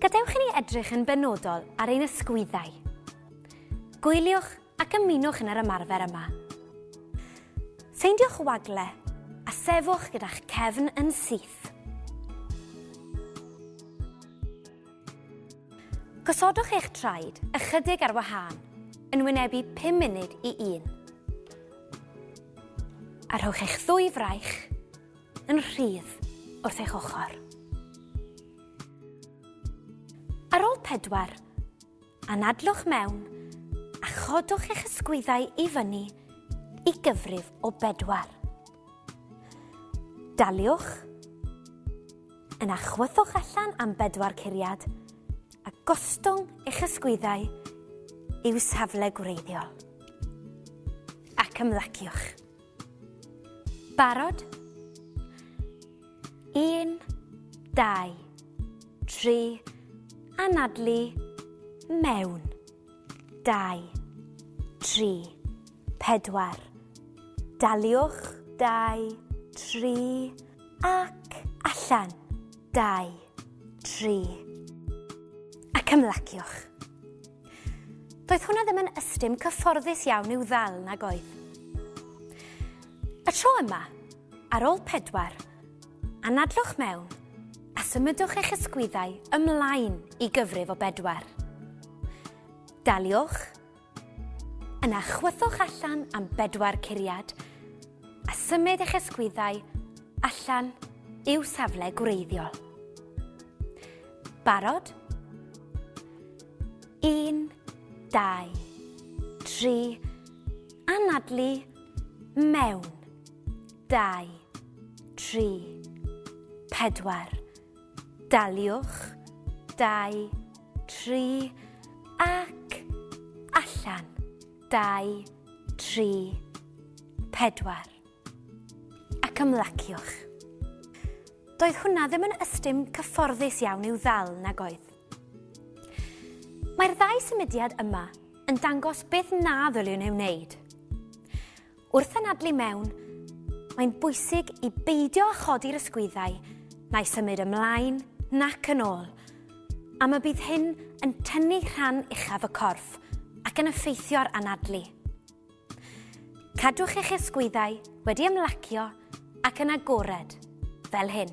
Gadewch i ni edrych yn benodol ar ein ysgwyddau. Gwyliwch ac ymunwch yn yr ymarfer yma. Ffeindiwch wagle a sefwch gyda'ch cefn yn syth. Gosodwch eich traed ychydig ar wahân yn wynebu 5 munud i 1. A rhowch eich ddwy fraich yn rhydd wrth eich ochr. Ar ôl 4, anadlwch mewn a chodwch eich ysgwyddau i fyny i gyfrif o 4. Daliwch, yna chwythwch allan am 4 curiad a gostwng eich ysgwyddau i'w safle gwreiddiol. Ac ymlaciwch. Barod? 1, 2, 3, anadlu, mewn, 2, 3, 4. Daliwch, 2, 3, ac allan, 2, 3. Ac ymlaciwch. Doedd hwnna ddim yn ystym cyfforddus iawn i'w ddal nag oedd. Y tro yma, ar ôl 4, anadlwch mewn a symudwch eich ysgwyddau ymlaen i gyfrif o 4. Daliwch, yna chwythwch allan am 4 curiad a symud eich ysgwyddau allan i'w safle gwreiddiol. Barod? 1, 2, 3, anadlu, mewn, 2, 3, 4. Daliwch, 2, 3, ac allan, 2, 3, 4. Ac ymlaciwch. Doedd hwnna ddim yn ystym cyfforddus iawn i'w ddal nag oedd. Mae'r 2 symudiad yma yn dangos beth na ddyliwn ei wneud. Wrth anadlu mewn, mae'n bwysig i beidio â chodi'r ysgwyddau na'i symud ymlaen nac yn ôl, am y bydd hyn yn tynnu rhan uchaf y corff ac yn effeithio'r anadlu. Cadwch eich ysgwyddau wedi ymlacio ac yn agored fel hyn.